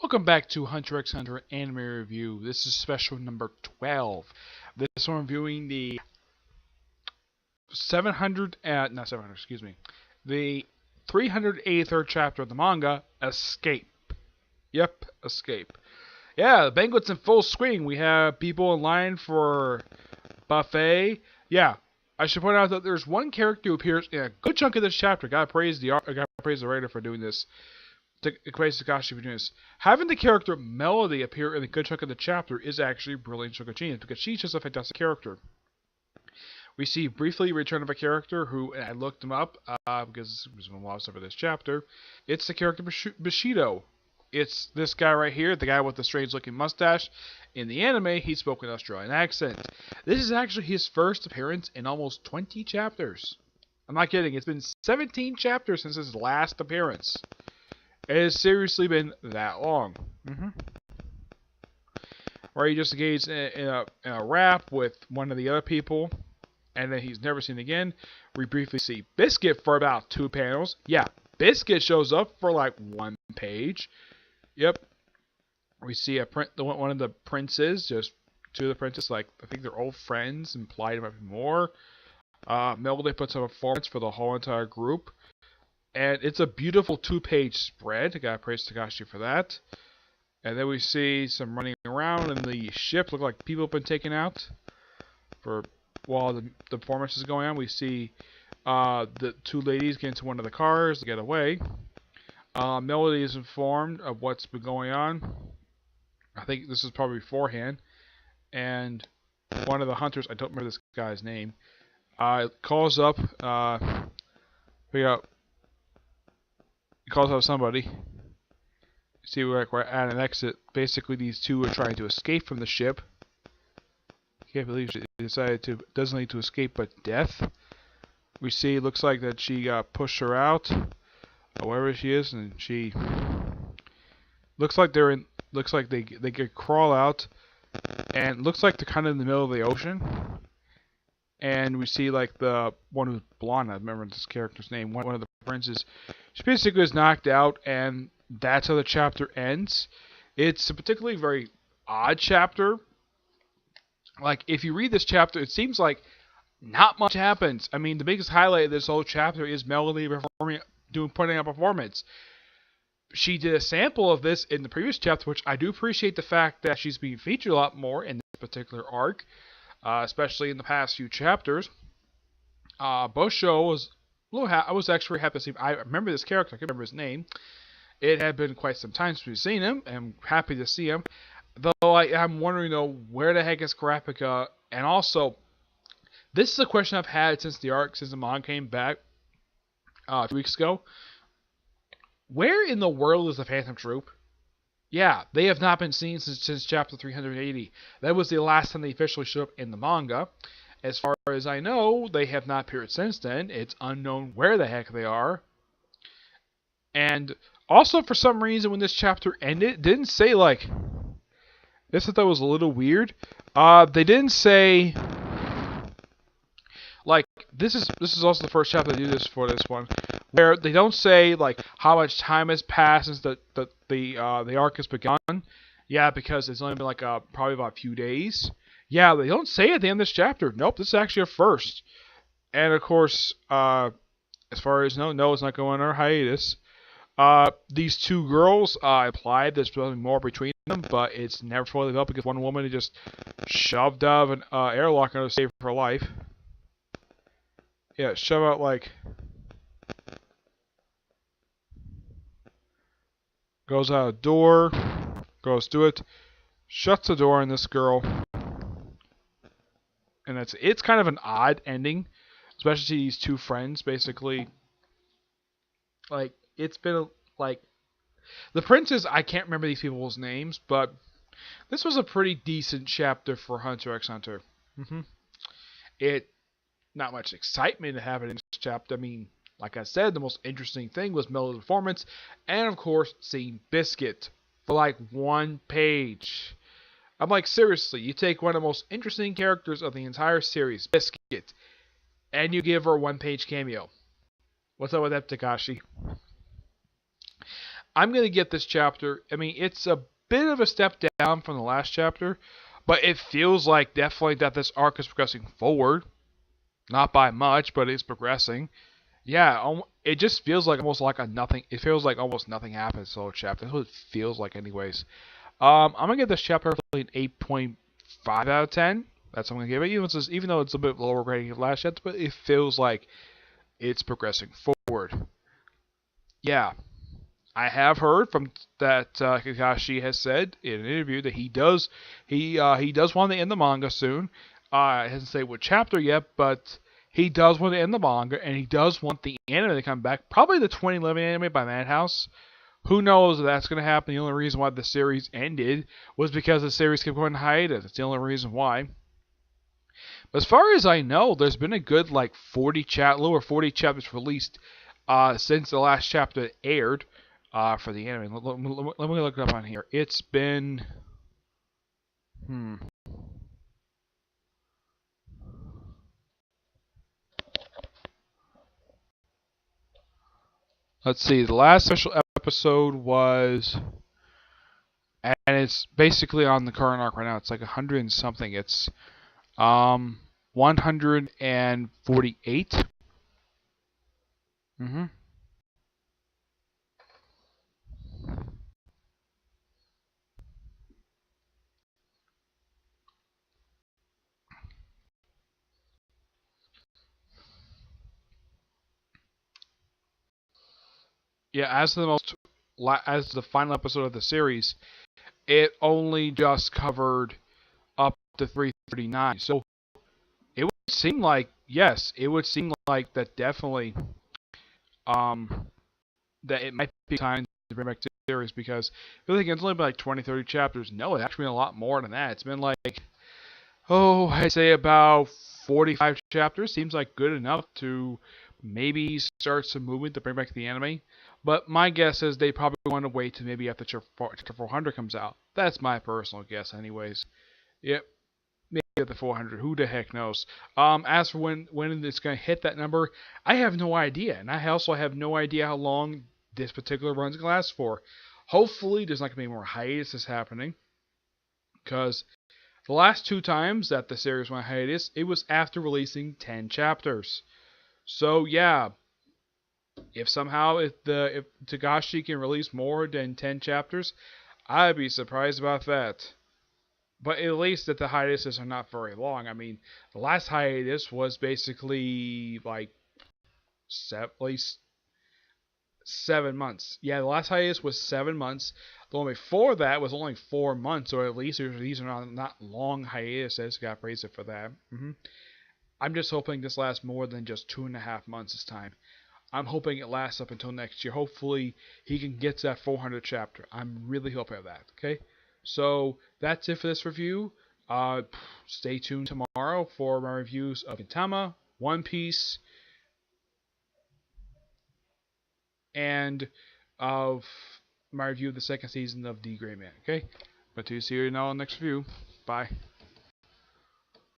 Welcome back to Hunter x Hunter Anime Review. This is special number 12. This one reviewing the 383rd chapter of the manga, Escape. Yep, Escape. Yeah, the banquet's in full swing. We have people in line for buffet. Yeah, I should point out that there's one character who appears in a good chunk of this chapter. Gotta praise the writer for doing this. Praise Takashi for doing this. Having the character Melody appear in a good chunk of the chapter is actually brilliant and genius because she's just a fantastic character. We see briefly return of a character who I looked him up because there's been a lot of stuff in this chapter. It's the character Bushido. It's this guy right here, the guy with the strange looking mustache. In the anime, he spoke an Australian accent. This is actually his first appearance in almost 20 chapters. I'm not kidding, it's been 17 chapters since his last appearance. It has seriously been that long. Where he just engaged in a rap with one of the other people, and then he's never seen again. We briefly see Biscuit for about 2 panels. Yeah, Biscuit shows up for like 1 page. Yep. We see one of the princes, just 2 of the princes, like I think they're old friends, implied it might be more. Melody puts up a performance for the whole entire group. And it's a beautiful 2-page spread. I gotta praise Takashi for that. And then we see some running around in the ship. Look like people have been taken out. While the performance is going on, we see the 2 ladies get into one of the cars to get away. Melody is informed of what's been going on. I think this is probably beforehand. And one of the hunters, I don't remember this guy's name, calls up. He calls out somebody. See, we're at an exit. Basically, these 2 are trying to escape from the ship. Can't believe she doesn't need to escape but death. We see, it looks like that she pushed her out, wherever she is, and she looks like they could crawl out, and looks like they're kind of in the middle of the ocean. And we see like the one who's blonde, I remember this character's name, one of the princes. She basically is knocked out, and that's how the chapter ends. It's a particularly very odd chapter. Like, if you read this chapter, it seems like not much happens. I mean, the biggest highlight of this whole chapter is Melody putting up a performance. She did a sample of this in the previous chapter, which I do appreciate the fact that she's being featured a lot more in this particular arc. Especially in the past few chapters. Busho was I was actually happy to see him. I remember this character. I can't remember his name. It had been quite some time since we've seen him. I'm happy to see him. Though I'm wondering, though, where the heck is Kurapika? And also, this is a question I've had since the manga came back 2 weeks ago. Where in the world is the Phantom Troop? Yeah, they have not been seen since chapter 380. That was the last time they officially showed up in the manga. As far as I know, they have not appeared since then. It's unknown where the heck they are. And also, for some reason, when this chapter ended, it didn't say, like... This I thought was a little weird. They didn't say... Like, this is also the first chapter they do this for this one, where they don't say like how much time has passed since the arc has begun. Yeah, because it's only been like probably about a few days. Yeah, they don't say at the end of this chapter. Nope, this is actually a first. And of course, as far as no, it's not going on hiatus. These 2 girls implied there's probably more between them, but it's never fully developed because one woman just shoved out of an airlock in order to save her life. Yeah, shove out like... Goes out a door, goes to it, shuts the door on this girl. And it's kind of an odd ending, especially to these 2 friends, basically. Like, it's been, like... The princes, I can't remember these people's names, but this was a pretty decent chapter for Hunter x Hunter. Not much excitement to have it in this chapter. I mean, like I said, the most interesting thing was Melody's performance, and of course, seeing Biscuit for like 1 page. I'm like, seriously, you take one of the most interesting characters of the entire series, Biscuit, and you give her a 1-page cameo. What's up with that, Takashi? I'm going to get this chapter. I mean, it's a bit of a step down from the last chapter, but it feels like definitely that this arc is progressing forward. Not by much, but it's progressing. Yeah, it just feels like almost like a nothing. It feels like almost nothing happens in the chapter. That's what it feels like, anyways. I'm gonna give this chapter an 8.5 out of 10. That's what I'm gonna give it. Even though it's a bit lower rating than last chapter, but it feels like it's progressing forward. Yeah, I have heard from that Kakashi has said in an interview that he does want to end the manga soon. He hasn't said what chapter yet, but he does want to end the manga, and he does want the anime to come back. Probably the 2011 anime by Madhouse. Who knows if that's going to happen? The only reason why the series ended was because the series kept going hiatus. That's the only reason why. But as far as I know, there's been a good like 40 over 40 chapters released since the last chapter aired for the anime. Let me look it up on here. It's been Let's see. The last special episode was, and it's basically on the current arc right now. It's like 100 and something. It's 148. Yeah, as the final episode of the series, it only just covered up to 339. So it would seem like, yes, it would seem like that definitely that it might be time to bring back the series, because I feel like it's only been like 20, 30 chapters. No, it's actually been a lot more than that. It's been like, I'd say about 45 chapters. Seems like good enough to maybe start some movement to bring back the anime. But my guess is they probably want to wait till maybe after chapter 400 comes out. That's my personal guess, anyways. Yep, maybe at the 400. Who the heck knows? As for when it's going to hit that number, I have no idea. And I also have no idea how long this particular run's going to last for. Hopefully, there's not going to be more hiatus happening. Because the last two times that the series went hiatus, it was after releasing 10 chapters. So yeah, if Togashi can release more than 10 chapters, I'd be surprised about that. But at least that the hiatuses are not very long. I mean, the last hiatus was basically like at least 7 months. Yeah, the last hiatus was 7 months. The one before that was only 4 months, or at least these are not long hiatuses. Got praise for that. I'm just hoping this lasts more than just 2.5 months this time. I'm hoping it lasts up until next year. Hopefully, he can get to that 400 chapter. I'm really hoping of that. Okay, so that's it for this review. Stay tuned tomorrow for my reviews of Gintama, One Piece, and of my review of the second season of The Gray Man. Okay, but to see you now in the next review. Bye.